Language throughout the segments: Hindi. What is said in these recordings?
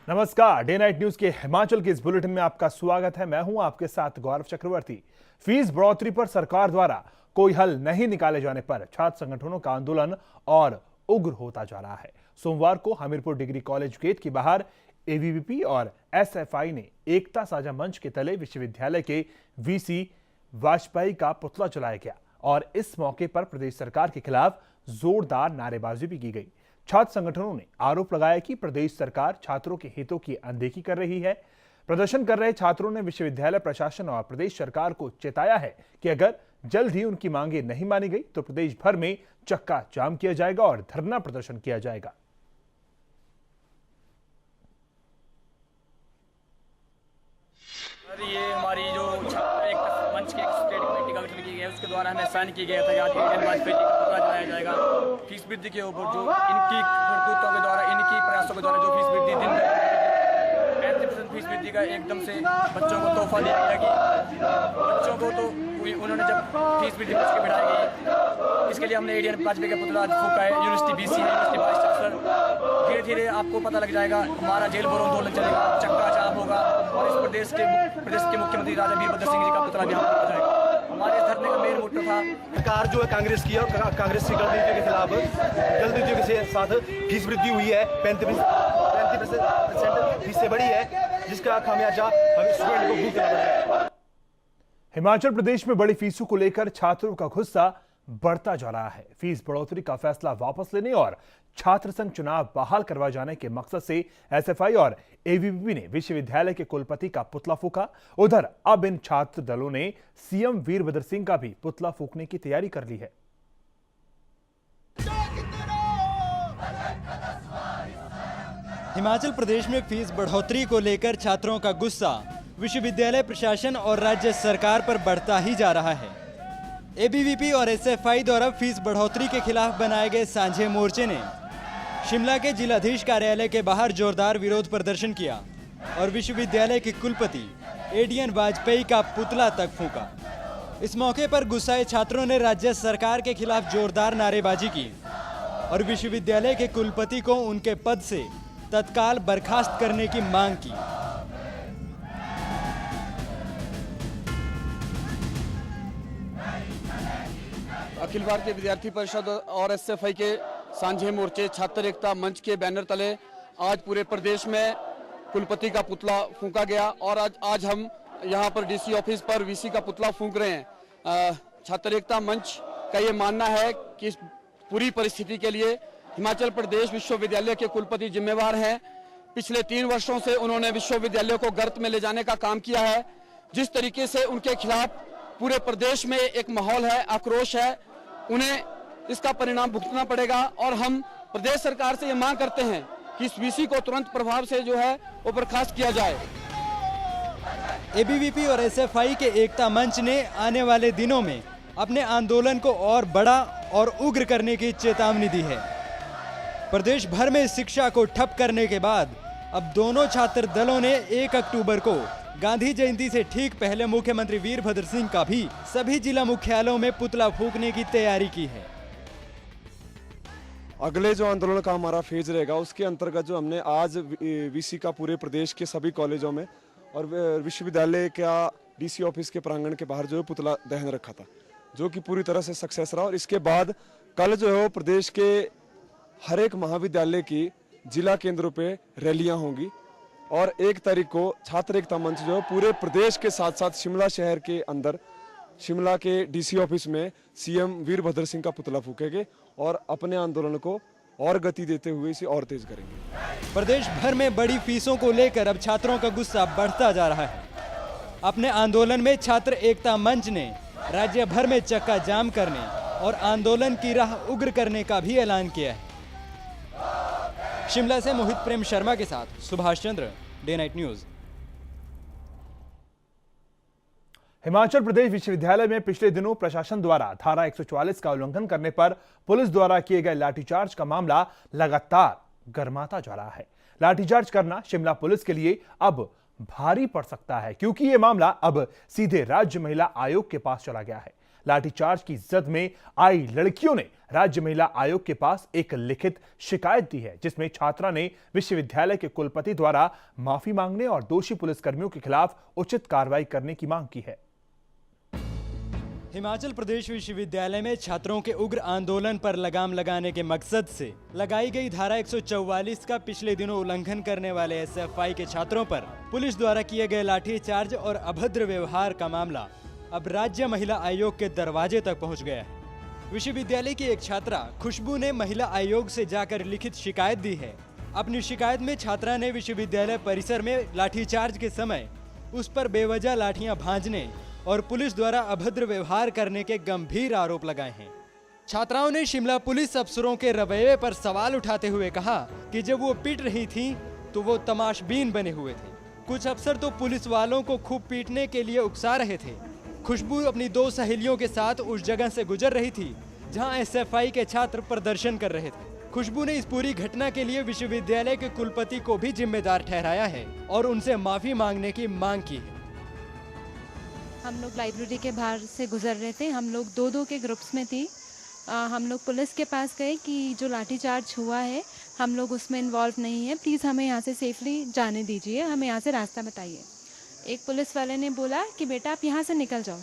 नमस्कार, डे नाइट न्यूज के हिमाचल के इस बुलेटिन में आपका स्वागत है। मैं हूं आपके साथ गौरव चक्रवर्ती। फीस बढ़ोतरी पर सरकार द्वारा कोई हल नहीं निकाले जाने पर छात्र संगठनों का आंदोलन और उग्र होता जा रहा है। सोमवार को हमीरपुर डिग्री कॉलेज गेट के बाहर एबीवीपी और एसएफआई ने एकता साझा मंच के तले विश्वविद्यालय के वीसी वाजपेयी का पुतला जलाया गया और इस मौके पर प्रदेश सरकार के खिलाफ जोरदार नारेबाजी भी की गई। छात्र संगठनों ने आरोप लगाया कि प्रदेश सरकार छात्रों के हितों की अनदेखी कर रही है। प्रदर्शन कर रहे छात्रों ने विश्वविद्यालय प्रशासन और प्रदेश सरकार को चेताया है कि अगर जल्द ही उनकी मांगे नहीं मानी गई तो प्रदेश भर में चक्का जाम किया जाएगा और धरना प्रदर्शन किया जाएगा। ये हमारी जो छात्र एक मंच की एक स्टेट कमेटी का गठन की गई है, उसके द्वारा हमें साइन किया गया था कि आज इंडियन वाजपेयी का पुतला जलाया जाएगा। फीस वृद्धि के ऊपर जो इनकी करतूतों के द्वारा, इनकी प्रयासों के द्वारा जो फीस वृद्धि दिन 35% फीस वृद्धि का एकदम से बच्चों को तोहफा दिया गया कि बच्चों को तो उन्होंने जब फीस वृद्धि बच के बढ़ाई गई, इसके लिए हमने इंडियन वाजपेयी का पुतला आज फूका है। यूनिवर्सिटी बीसी है, यूनिवर्सिटी वाइस चांसलर, धीरे धीरे आपको पता लग जाएगा। हमारा जेल भरो आंदोलन चलेगा, चक्का जाम होगा और इस प्रदेश के मुख्यमंत्री राजा वीरभद्र सिंह जी का पुतला भी यहाँ फूका जाएगा। हमारे धरने का मेन मोटो था सरकार जो है कांग्रेस की और कांग्रेस की गलती के खिलाफ जल्द के साथ फीस वृद्धि हुई है। 35% फीस से बड़ी है, जिसका खामियाजा हमें स्टूडेंट को भुगतना पड़ रहा है। हिमाचल प्रदेश में बड़ी फीसों को लेकर छात्रों का गुस्सा बढ़ता जा रहा है। फीस बढ़ोतरी का फैसला वापस लेने और छात्र संघ चुनाव बहाल करवाए जाने के मकसद से एसएफआई और एबीवीपी ने विश्वविद्यालय के कुलपति का पुतला फूका। उधर अब इन छात्र दलों ने सीएम वीरभद्र सिंह का भी पुतला फूकने की तैयारी कर ली है। हिमाचल प्रदेश में फीस बढ़ोतरी को लेकर छात्रों का गुस्सा विश्वविद्यालय प्रशासन और राज्य सरकार पर बढ़ता ही जा रहा है। एबीवीपी और एसएफआई द्वारा फीस बढ़ोतरी के खिलाफ बनाए गए साझे मोर्चे ने शिमला के जिलाधीश कार्यालय के बाहर जोरदार विरोध प्रदर्शन किया और विश्वविद्यालय के कुलपति एडीएन वाजपेयी का पुतला तक फूंका। इस मौके पर गुस्साए छात्रों ने राज्य सरकार के खिलाफ जोरदार नारेबाजी की और विश्वविद्यालय के कुलपति को उनके पद से तत्काल बर्खास्त करने की मांग की। अखिल भारतीय विद्यार्थी परिषद और एसएफआई के सांझे मोर्चे छात्र एकता मंच के बैनर तले आज पूरे प्रदेश में कुलपति का पुतला फूंका गया और आज हम यहां पर डीसी ऑफिस पर वीसी का पुतला फूंक रहे हैं। छात्र एकता मंच का ये मानना है कि इस पूरी परिस्थिति के लिए हिमाचल प्रदेश विश्वविद्यालय के कुलपति जिम्मेवार हैं। पिछले 3 वर्षों से उन्होंने विश्वविद्यालय को गर्त में ले जाने का काम किया है। जिस तरीके से उनके खिलाफ पूरे प्रदेश में एक माहौल है, आक्रोश है, उन्हें इसका परिणाम भुगतना पड़ेगा और हम प्रदेश सरकार से ये मांग करते हैं कि इस वीसी को तुरंत प्रभाव से जो है वो बर्खास्त किया जाए। एबीवीपी और एसएफआई के एकता मंच ने आने वाले दिनों में अपने आंदोलन को और बड़ा और उग्र करने की चेतावनी दी है। प्रदेश भर में शिक्षा को ठप करने के बाद अब दोनों छात्र दलों ने 1 अक्टूबर को गांधी जयंती से ठीक पहले मुख्यमंत्री वीरभद्र सिंह का भी सभी जिला मुख्यालयों में पुतला फूंकने की तैयारी की है। अगले जो आंदोलन का हमारा फेज रहेगा उसके अंतर्गत जो हमने आज वीसी का पूरे प्रदेश के सभी कॉलेजों में और विश्वविद्यालय का डीसी ऑफिस के प्रांगण के बाहर जो है पुतला दहन रखा था, जो कि पूरी तरह से सक्सेस रहा। और इसके बाद कल जो है वो प्रदेश के हर एक महाविद्यालय की जिला केंद्रों पे रैलियां होंगी और 1 तारीख को छात्र एकता मंच जो है पूरे प्रदेश के साथ साथ शिमला शहर के अंदर शिमला के डीसी ऑफिस में सीएम वीरभद्र सिंह का पुतला फूकेंगे और अपने आंदोलन को और गति देते हुए इसे और तेज करेंगे। प्रदेश भर में बड़ी फीसों को लेकर अब छात्रों का गुस्सा बढ़ता जा रहा है। अपने आंदोलन में छात्र एकता मंच ने राज्य भर में चक्का जाम करने और आंदोलन की राह उग्र करने का भी ऐलान किया है। शिमला से मोहित प्रेम शर्मा के साथ Subhash Chandra, day night news. Himachal Pradesh विश्वविद्यालय में पिछले दिनों प्रशासन द्वारा धारा 144 का उल्लंघन करने पर पुलिस द्वारा किए गए लाठीचार्ज का मामला लगातार गर्माता जा रहा है। लाठीचार्ज करना शिमला पुलिस के लिए अब भारी पड़ सकता है, क्योंकि यह मामला अब सीधे राज्य महिला आयोग के पास चला गया है। लाठीचार्ज की जद में आई लड़कियों ने राज्य महिला आयोग के पास एक लिखित शिकायत दी है, जिसमें छात्रा ने विश्वविद्यालय के कुलपति द्वारा माफी मांगने और दोषी पुलिसकर्मियों के खिलाफ उचित कार्रवाई करने की मांग की है। हिमाचल प्रदेश विश्वविद्यालय में छात्रों के उग्र आंदोलन पर लगाम लगाने के मकसद से लगाई गई धारा 144 का पिछले दिनों उल्लंघन करने वाले एसएफआई के छात्रों पर पुलिस द्वारा किए गए लाठीचार्ज और अभद्र व्यवहार का मामला अब राज्य महिला आयोग के दरवाजे तक पहुंच गया है। विश्वविद्यालय की एक छात्रा खुशबू ने महिला आयोग से जाकर लिखित शिकायत दी है। अपनी शिकायत में छात्रा ने विश्वविद्यालय परिसर में लाठीचार्ज के समय उस पर बेवजह लाठियां भांजने और पुलिस द्वारा अभद्र व्यवहार करने के गंभीर आरोप लगाए हैं। छात्राओं ने शिमला पुलिस अफसरों के रवैये पर सवाल उठाते हुए कहा कि जब वो पीट रही थी तो वो तमाशबीन बने हुए थे। कुछ अफसर तो पुलिस वालों को खूब पीटने के लिए उकसा रहे थे। खुशबू अपनी 2 सहेलियों के साथ उस जगह से गुजर रही थी जहां एसएफआई के छात्र प्रदर्शन कर रहे थे। खुशबू ने इस पूरी घटना के लिए विश्वविद्यालय के कुलपति को भी जिम्मेदार ठहराया है और उनसे माफी मांगने की मांग की है। हम लोग लाइब्रेरी के बाहर से गुजर रहे थे। हम लोग 2-2 के ग्रुप्स में थी। हम लोग पुलिस के पास गए कि जो लाठीचार्ज हुआ है हम लोग उसमें इन्वॉल्व नहीं है, प्लीज़ हमें यहाँ से सेफली जाने दीजिए, हमें यहाँ से रास्ता बताइए। एक पुलिस वाले ने बोला कि बेटा आप यहाँ से निकल जाओ,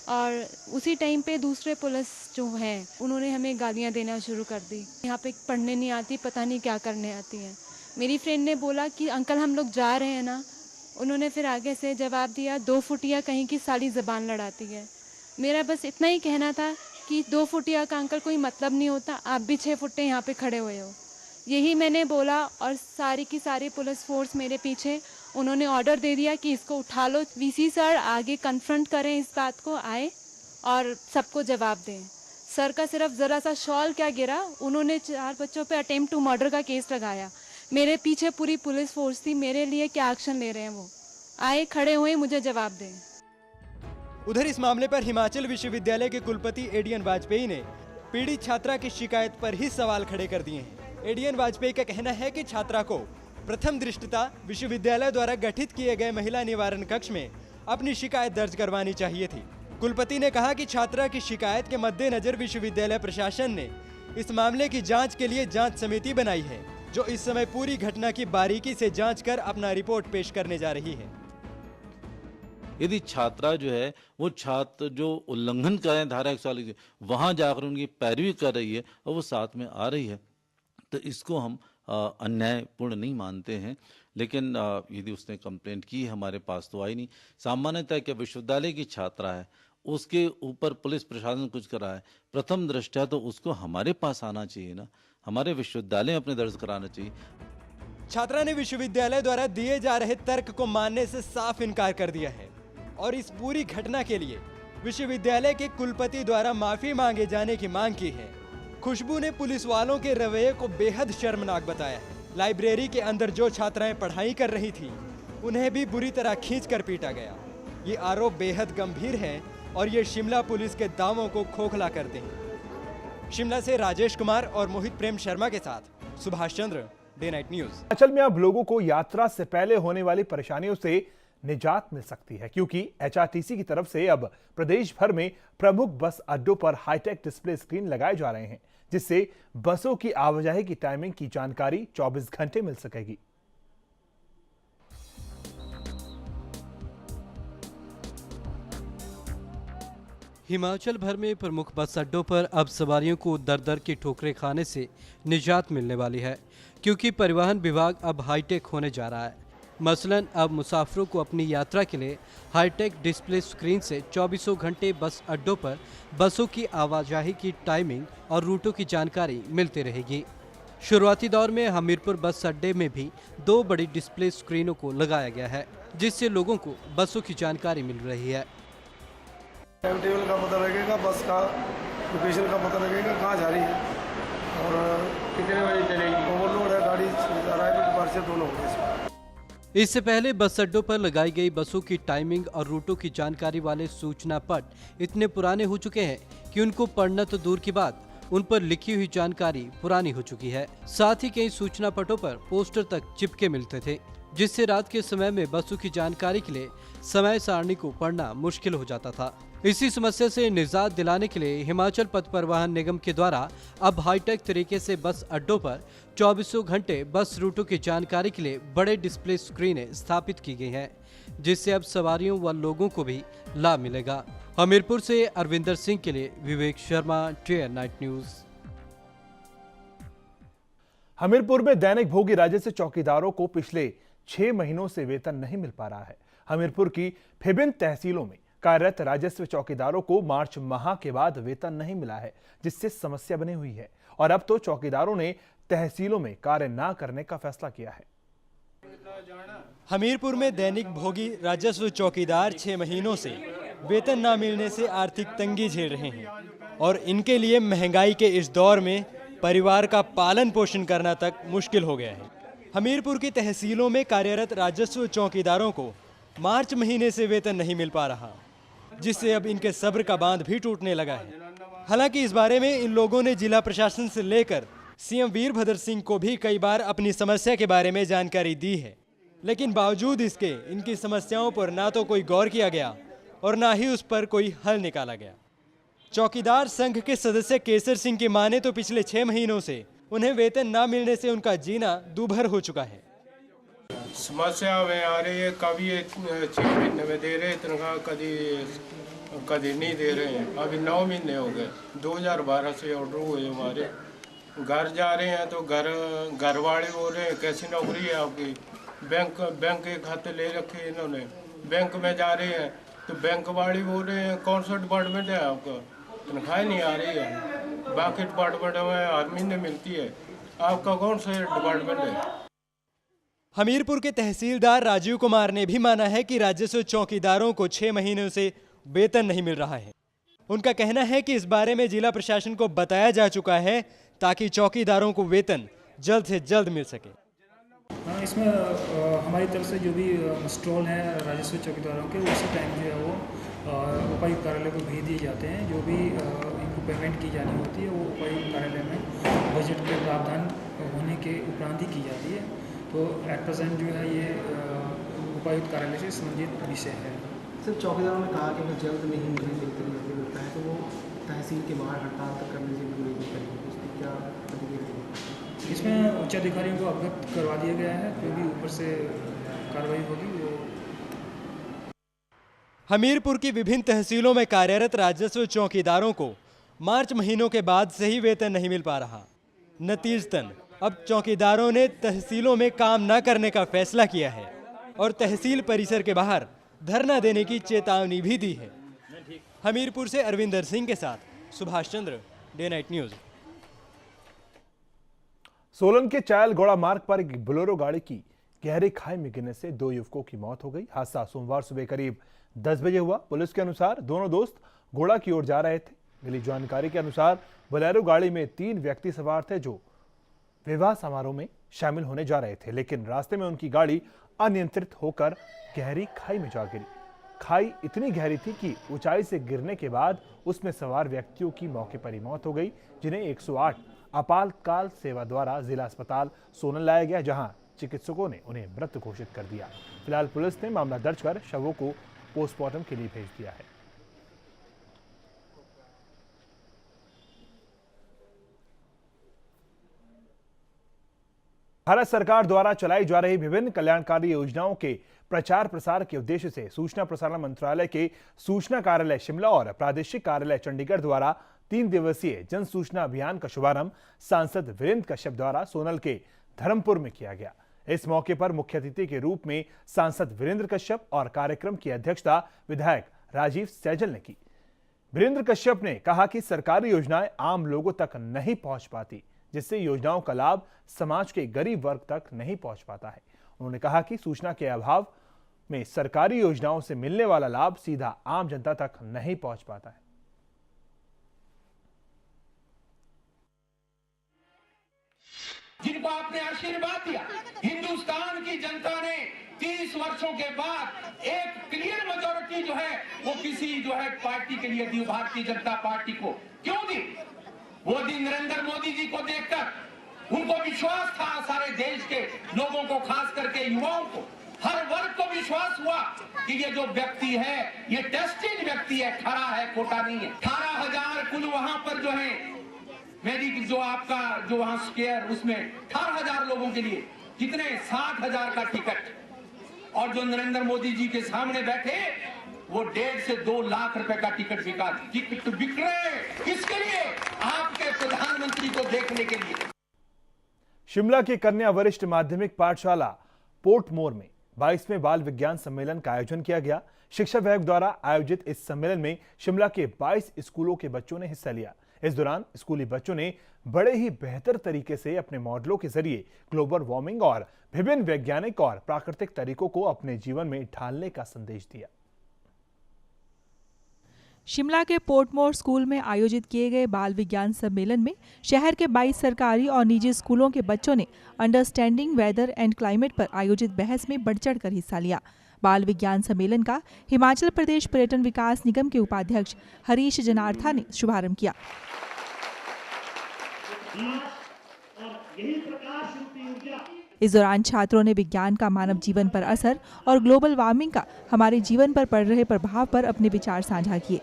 और उसी टाइम पे दूसरे पुलिस जो हैं उन्होंने हमें गालियाँ देना शुरू कर दी। यहाँ पे पढ़ने नहीं आती, पता नहीं क्या करने आती हैं। मेरी फ्रेंड ने बोला कि अंकल हम लोग जा रहे हैं ना। उन्होंने फिर आगे से जवाब दिया 2 फुटिया कहीं की साली ज़बान लड़ाती है। मेरा बस इतना ही कहना था कि 2 फुटिया का अंकल कोई मतलब नहीं होता, आप भी 6 फुटे यहाँ पे खड़े हुए हो। यही मैंने बोला और सारी की सारी पुलिस फोर्स मेरे पीछे। उन्होंने ऑर्डर दे दिया कि इसको उठा लो, वीसी सर आगे कन्फ्रंट करें, इस बात को आए और सबको जवाब दें। सर का सिर्फ ज़रा सा शॉल क्या गिरा, उन्होंने 4 बच्चों पे अटेम्प्ट टू मर्डर का केस लगाया। मेरे पीछे पूरी पुलिस फोर्स थी, मेरे लिए क्या एक्शन ले रहे हैं वो आए, खड़े हुए, मुझे जवाब दें। उधर इस मामले पर हिमाचल विश्वविद्यालय के कुलपति एडीएन वाजपेयी ने पीड़ित छात्रा की शिकायत पर ही सवाल खड़े कर दिए हैं। एडीएन वाजपेयी का कहना है कि छात्रा को प्रथम दृष्टता विश्वविद्यालय द्वारा गठित किए गए महिला निवारण कक्ष में अपनी शिकायत दर्ज करवानी चाहिए थी। कुलपति ने कहा कि छात्रा की शिकायत के मद्देनजर विश्वविद्यालय प्रशासन ने इस मामले की जांच के लिए जांच समिति बनाई है, जो इस समय पूरी घटना की बारीकी से जांच कर अपना रिपोर्ट पेश करने जा रही है। यदि छात्रा जो है वो छात्र जो उल्लंघन कर रहे हैं धारा 140 वहाँ जाकर उनकी पैरवी कर रही है और वो साथ में आ रही है, तो इसको हम अन्यायपूर्ण नहीं मानते हैं। लेकिन यदि उसने कंप्लेंट की हमारे पास तो आई नहीं। सामान्यतः क्या विश्वविद्यालय की छात्रा है, उसके ऊपर पुलिस प्रशासन कुछ कर रहा है, प्रथम दृष्टया तो उसको हमारे पास आना चाहिए ना, हमारे विश्वविद्यालय में अपने दर्ज कराना चाहिए। छात्रा ने विश्वविद्यालय द्वारा दिए जा रहे तर्क को मानने से साफ इनकार कर दिया है और इस पूरी घटना के लिए विश्वविद्यालय के कुलपति द्वारा माफी मांगे जाने की मांग की है। खुशबू ने पुलिस वालों के रवैये को बेहद शर्मनाक बताया है। लाइब्रेरी के अंदर जो छात्राएं पढ़ाई कर रही थी उन्हें भी बुरी तरह खींचकर पीटा गया। ये आरोप बेहद गंभीर है और ये शिमला पुलिस के दावों को खोखला करते हैं। शिमला से राजेश कुमार और मोहित प्रेम शर्मा के साथ Subhash Chandra, day night news. Himachal में अब लोगों को यात्रा से पहले होने वाली परेशानियों से निजात मिल सकती है, क्योंकि एचआरटीसी की तरफ से अब प्रदेश भर में प्रमुख बस अड्डों पर हाईटेक डिस्प्ले स्क्रीन लगाए जा रहे हैं, जिससे बसों की आवाजाही की टाइमिंग की जानकारी 24 घंटे मिल सकेगी। हिमाचल भर में प्रमुख बस अड्डों पर अब सवारियों को दर दर की ठोकरें खाने से निजात मिलने वाली है, क्योंकि परिवहन विभाग अब हाईटेक होने जा रहा है। मसलन अब मुसाफिरों को अपनी यात्रा के लिए हाईटेक डिस्प्ले स्क्रीन से 24 घंटे बस अड्डों पर बसों की आवाजाही की टाइमिंग और रूटों की जानकारी मिलती रहेगी। शुरुआती दौर में हमीरपुर बस अड्डे में भी 2 बड़ी डिस्प्ले स्क्रीनों को लगाया गया है, जिससे लोगों को बसों की जानकारी मिल रही है। टाइम टेबल का पता लगेगा, बस का लोकेशन का पता लगेगा, कहाँ जा रही है और कितने बजे चलेगी, ओवरलोड है गाड़ी, अराइवल बार से दोनों होंगे। इससे पहले बस अड्डों पर लगाई गई बसों की टाइमिंग और रूटों की जानकारी वाले सूचना पट इतने पुराने हो चुके हैं कि उनको पढ़ना तो दूर की बात, उन पर लिखी हुई जानकारी पुरानी हो चुकी है। साथ ही कई सूचना पटों पर पोस्टर तक चिपके मिलते थे, जिससे रात के समय में बसों की जानकारी के लिए समय सारणी को पढ़ना मुश्किल हो जाता था। इसी समस्या से निजात दिलाने के लिए हिमाचल पथ परिवहन निगम के द्वारा अब हाईटेक तरीके से बस अड्डों पर 24 घंटे बस रूटों की जानकारी के लिए बड़े डिस्प्ले स्क्रीनें स्थापित की गई हैं, जिससे अब सवारियों व लोगों को भी लाभ मिलेगा। हमीरपुर से अरविंदर सिंह के लिए Vivek Sharma, TN night news. Hamirpur में दैनिक भोगी राज्य से चौकीदारों को पिछले 6 महीनों से वेतन नहीं मिल पा रहा है। हमीरपुर की विभिन्न तहसीलों में कार्यरत राजस्व चौकीदारों को मार्च माह के बाद वेतन नहीं मिला है, जिससे समस्या बनी हुई है और अब तो चौकीदारों ने तहसीलों में कार्य न करने का फैसला किया है। हमीरपुर में दैनिक भोगी राजस्व चौकीदार 6 महीनों से वेतन न मिलने से आर्थिक तंगी झेल रहे हैं और इनके लिए महंगाई के इस दौर में परिवार का पालन पोषण करना तक मुश्किल हो गया है। हमीरपुर की तहसीलों में कार्यरत राजस्व चौकीदारों को मार्च महीने से वेतन नहीं मिल पा रहा, जिससे अब इनके सब्र का बांध भी टूटने लगा है। हालांकि इस बारे में इन लोगों ने जिला प्रशासन से लेकर सीएम वीरभद्र सिंह को भी कई बार अपनी समस्या के बारे में जानकारी दी है, लेकिन बावजूद इसके इनकी समस्याओं पर ना तो कोई गौर किया गया और ना ही उस पर कोई हल निकाला गया। चौकीदार संघ के सदस्य केसर सिंह की माने तो पिछले 6 महीनों से उन्हें वेतन ना मिलने से उनका जीना दूभर हो चुका है। समस्या में आ रही है, कभी 6 महीने में दे रहे तनख्वाह, कभी नहीं दे रहे हैं। अभी 9 महीने हो गए। 2012 से ऑर्डर हुए हमारे। घर जा रहे हैं तो घर वाले बोल रहे हैं कैसी नौकरी है आपकी, बैंक के खाते ले रखे इन्होंने। बैंक में जा रहे हैं तो बैंक वाले बोल रहे हैं कौन सा डिपार्टमेंट है आपका, तनख्वाह नहीं आ रही है। बाकी डिपार्टमेंट में हर महीने मिलती है, आपका कौन सा डिपार्टमेंट है। हमीरपुर के तहसीलदार राजीव कुमार ने भी माना है कि राजस्व चौकीदारों को 6 महीनों से वेतन नहीं मिल रहा है। उनका कहना है कि इस बारे में जिला प्रशासन को बताया जा चुका है ताकि चौकीदारों को वेतन जल्द से जल्द मिल सके। इसमें हमारी तरफ से जो भी स्टॉल हैं राजस्व चौकीदारों के, उसी टाइम जो है वो उपायुक्त कार्यालय को भेज दिए जाते हैं। जो भी इनको पेमेंट की जानी होती है वो उपायुक्त कार्यालय में बजट के प्रावधान होने के उपरांत ही की जाती है। तो एट प्रेजेंट जो है ये उपायुक्त कार्यालय से संबंधित विषय है। सिर्फ चौकीदारों ने कहा कि अगर जल्द नहीं मुझे मिलता है तो वो तहसील के बाहर हड़ताल तक करने से भी नहीं करेंगे। उसकी क्या प्रतिक्रिया? इसमें उच्च अधिकारियों को अवगत करवा दिया गया है, जो भी ऊपर से कार्रवाई होगी वो। हमीरपुर की विभिन्न तहसीलों में कार्यरत राजस्व चौकीदारों को मार्च महीनों के बाद से ही वेतन नहीं मिल पा रहा। नतीजतन अब चौकीदारों ने तहसीलों में काम न करने का फैसला किया है और तहसील परिसर के बाहर धरना देने की चेतावनी भी दी है। हमीरपुर से अरविंदर सिंह के साथ Subhash Chandra, day night news. Solan के चायलगौड़ा मार्ग पर एक बोलेरो गाड़ी की गहरी खाई में गिरने से 2 युवकों की मौत हो गई। हादसा सोमवार सुबह करीब 10 बजे हुआ। पुलिस के अनुसार दोनों दोस्त घोड़ा की ओर जा रहे थे। मिली जानकारी के अनुसार बोलेरो गाड़ी में 3 व्यक्ति सवार थे जो विवाह समारोह में शामिल होने जा रहे थे, लेकिन रास्ते में उनकी गाड़ी अनियंत्रित होकर गहरी खाई में जा गिरी। खाई इतनी गहरी थी कि ऊंचाई से गिरने के बाद उसमें सवार व्यक्तियों की मौके पर ही मौत हो गई, जिन्हें 108 आपातकाल सेवा द्वारा जिला अस्पताल सोलन लाया गया, जहां चिकित्सकों ने उन्हें मृत घोषित कर दिया। फिलहाल पुलिस ने मामला दर्ज कर शवों को पोस्टमार्टम के लिए भेज दिया है। भारत सरकार द्वारा चलाई जा रही विभिन्न कल्याणकारी योजनाओं के प्रचार प्रसार के उद्देश्य से सूचना प्रसारण मंत्रालय के सूचना कार्यालय शिमला और प्रादेशिक कार्यालय चंडीगढ़ द्वारा 3 दिवसीय जन सूचना अभियान का शुभारंभ सांसद वीरेंद्र कश्यप द्वारा सोनल के धर्मपुर में किया गया। इस मौके पर मुख्य अतिथि के रूप में सांसद वीरेंद्र कश्यप और कार्यक्रम की अध्यक्षता विधायक राजीव सैजल ने की। वीरेंद्र कश्यप ने कहा कि सरकारी योजनाएं आम लोगों तक नहीं पहुंच पाती, जिससे योजनाओं का लाभ समाज के गरीब वर्ग तक नहीं पहुंच पाता है। उन्होंने कहा कि सूचना के अभाव में सरकारी योजनाओं से मिलने वाला लाभ सीधा आम जनता तक नहीं पहुंच पाता है। जिनको आपने आशीर्वाद दिया, हिंदुस्तान की जनता ने 30 वर्षों के बाद एक क्लियर मेजॉरिटी जो है वो किसी जो है पार्टी के लिए दी, भारतीय जनता पार्टी को। क्यों दी? वो दिन नरेंद्र मोदी जी को देखकर उनको विश्वास था, सारे देश के लोगों को, खास करके युवाओं को, हर वर्ग को विश्वास हुआ कि ये जो व्यक्ति है ये टेस्टेड व्यक्ति है, खरा है, खोटा नहीं है। 18,000 कुल वहां पर जो है मेरी जो आपका जो वहां स्क्वायर उसमें 18,000 लोगों के लिए कितने 60,000 का टिकट, और जो नरेंद्र मोदी जी के सामने बैठे वो 1.5 से 2 लाख रुपए का टिकट बिका। टिकट बिक रहे किसके लिए? आपके प्रधानमंत्री को देखने के लिए। शिमला की कन्या वरिष्ठ माध्यमिक पाठशाला पोर्टमोर में 22वें बाल विज्ञान सम्मेलन का आयोजन किया गया। शिक्षा विभाग द्वारा आयोजित इस सम्मेलन में शिमला के 22 स्कूलों के बच्चों ने हिस्सा लिया। इस दौरान स्कूली बच्चों ने बड़े ही बेहतर तरीके से अपने मॉडलों के जरिए ग्लोबल वार्मिंग और विभिन्न वैज्ञानिक और प्राकृतिक तरीकों को अपने जीवन में ढालने का संदेश दिया। शिमला के पोर्टमोर स्कूल में आयोजित किए गए बाल विज्ञान सम्मेलन में शहर के 22 सरकारी और निजी स्कूलों के बच्चों ने अंडरस्टैंडिंग वेदर एंड क्लाइमेट पर आयोजित बहस में बढ़ चढ़कर हिस्सा लिया। बाल विज्ञान सम्मेलन का हिमाचल प्रदेश पर्यटन विकास निगम के उपाध्यक्ष हरीश जनार्था ने शुभारंभ किया। इस दौरान छात्रों ने विज्ञान का मानव जीवन पर असर और ग्लोबल वार्मिंग का हमारे जीवन पर पड़ रहे प्रभाव पर अपने विचार साझा किए।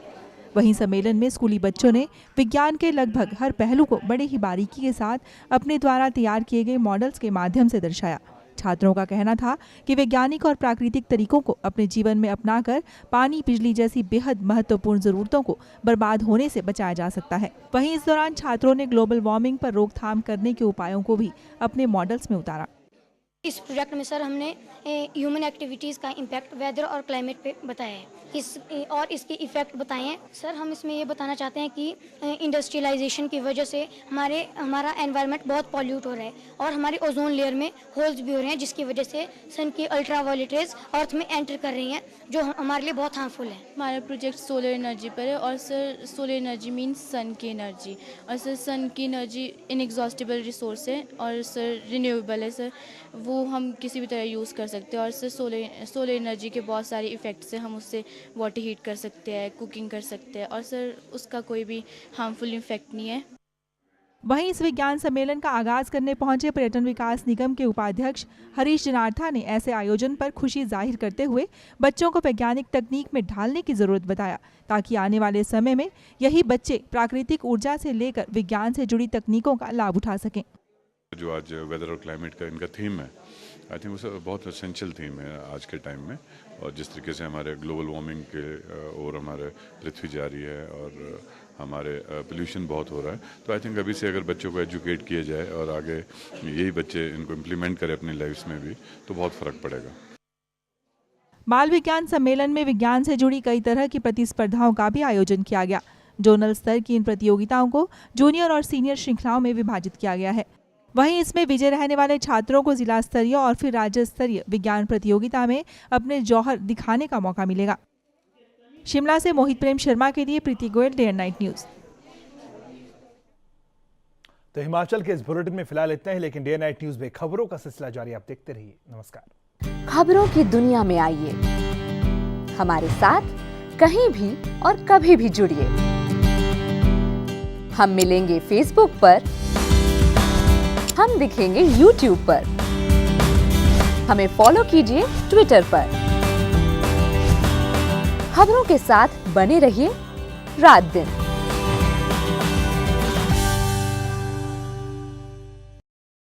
वहीं सम्मेलन में स्कूली बच्चों ने विज्ञान के लगभग हर पहलू को बड़े ही बारीकी के साथ अपने द्वारा तैयार किए गए मॉडल्स के माध्यम से दर्शाया। छात्रों का कहना था कि वैज्ञानिक और प्राकृतिक तरीकों को अपने जीवन में अपनाकर पानी, बिजली जैसी बेहद महत्वपूर्ण जरूरतों को बर्बाद होने से बचाया जा सकता है। वहीं इस दौरान छात्रों ने ग्लोबल वार्मिंग पर रोकथाम करने के उपायों को भी अपने मॉडल्स में उतारा। इस प्रोजेक्ट में सर हमने ह्यूमन एक्टिविटीज़ का इम्पैक्ट वेदर और क्लाइमेट पे बताया है और इसके इफ़ेक्ट बताए हैं। सर हम इसमें ये बताना चाहते हैं कि इंडस्ट्रियलाइजेशन की वजह से हमारा एनवायरनमेंट बहुत पॉल्यूट हो रहा है और हमारे ओजोन लेयर में होल्स भी हो रहे हैं, जिसकी वजह से सन की अल्ट्रावायलेट रेज अर्थ में एंटर कर रही हैं, जो हमारे लिए बहुत हार्मफुल है। हमारा प्रोजेक्ट सोलर एनर्जी पर है और सर सोलर एनर्जी मीन्स सन की एनर्जी, और सर सन की एनर्जी इनएग्जॉस्टिबल रिसोर्स है और सर रिन्यूएबल है सर, वो हम किसी भी तरह यूज़ कर सकते हैं। और सर सोलर एनर्जी के बहुत सारे इफ़ेक्ट्स हैं, हम उससे वाटर हीट कर सकते हैं, कुकिंग कर सकते हैं और सर उसका कोई भी हार्मफुल इफेक्ट नहीं है। वहीं इस विज्ञान सम्मेलन का आगाज करने पहुंचे पर्यटन विकास निगम के उपाध्यक्ष हरीश जनार्था ने ऐसे आयोजन पर खुशी जाहिर करते हुए बच्चों को वैज्ञानिक तकनीक में ढालने की जरूरत बताया, ताकि आने वाले समय में यही बच्चे प्राकृतिक ऊर्जा से लेकर विज्ञान से जुड़ी तकनीकों का लाभ उठा सकें। जो आज वेदर और क्लाइमेट का इनका थीम है, आई थिंक वो बहुत एसेंशियल थीम है आज के टाइम में। और जिस तरीके से हमारे ग्लोबल वार्मिंग के और हमारे पृथ्वी जा रही है और हमारे पोल्यूशन बहुत हो रहा है, तो आई थिंक अभी से अगर बच्चों को एजुकेट किया जाए और आगे यही बच्चे इनको इम्प्लीमेंट करें अपनी लाइफ्स में भी, तो बहुत फ़र्क पड़ेगा। बाल विज्ञान सम्मेलन में विज्ञान से जुड़ी कई तरह की प्रतिस्पर्धाओं का भी आयोजन किया गया। जोनल स्तर की इन प्रतियोगिताओं को जूनियर और सीनियर श्रृंखलाओं में विभाजित किया गया है। वहीं इसमें विजय रहने वाले छात्रों को जिला स्तरीय और फिर राज्य स्तरीय विज्ञान प्रतियोगिता में अपने जौहर दिखाने का मौका मिलेगा। शिमला से मोहित प्रेम शर्मा के लिए Preeti Goyal, day and night news. तो हिमाचल के इस बुलेटिन में फिलहाल इतना ही, लेकिन डे एंड नाइट न्यूज में खबरों का सिलसिला जारी, आप देखते रहिए। नमस्कार। खबरों की दुनिया में आइए, हमारे साथ कहीं भी और कभी भी जुड़िए। हम मिलेंगे फेसबुक पर, हम दिखेंगे YouTube पर, हमें फॉलो कीजिए ट्विटर पर। खबरों के साथ बने रहिए रात दिन।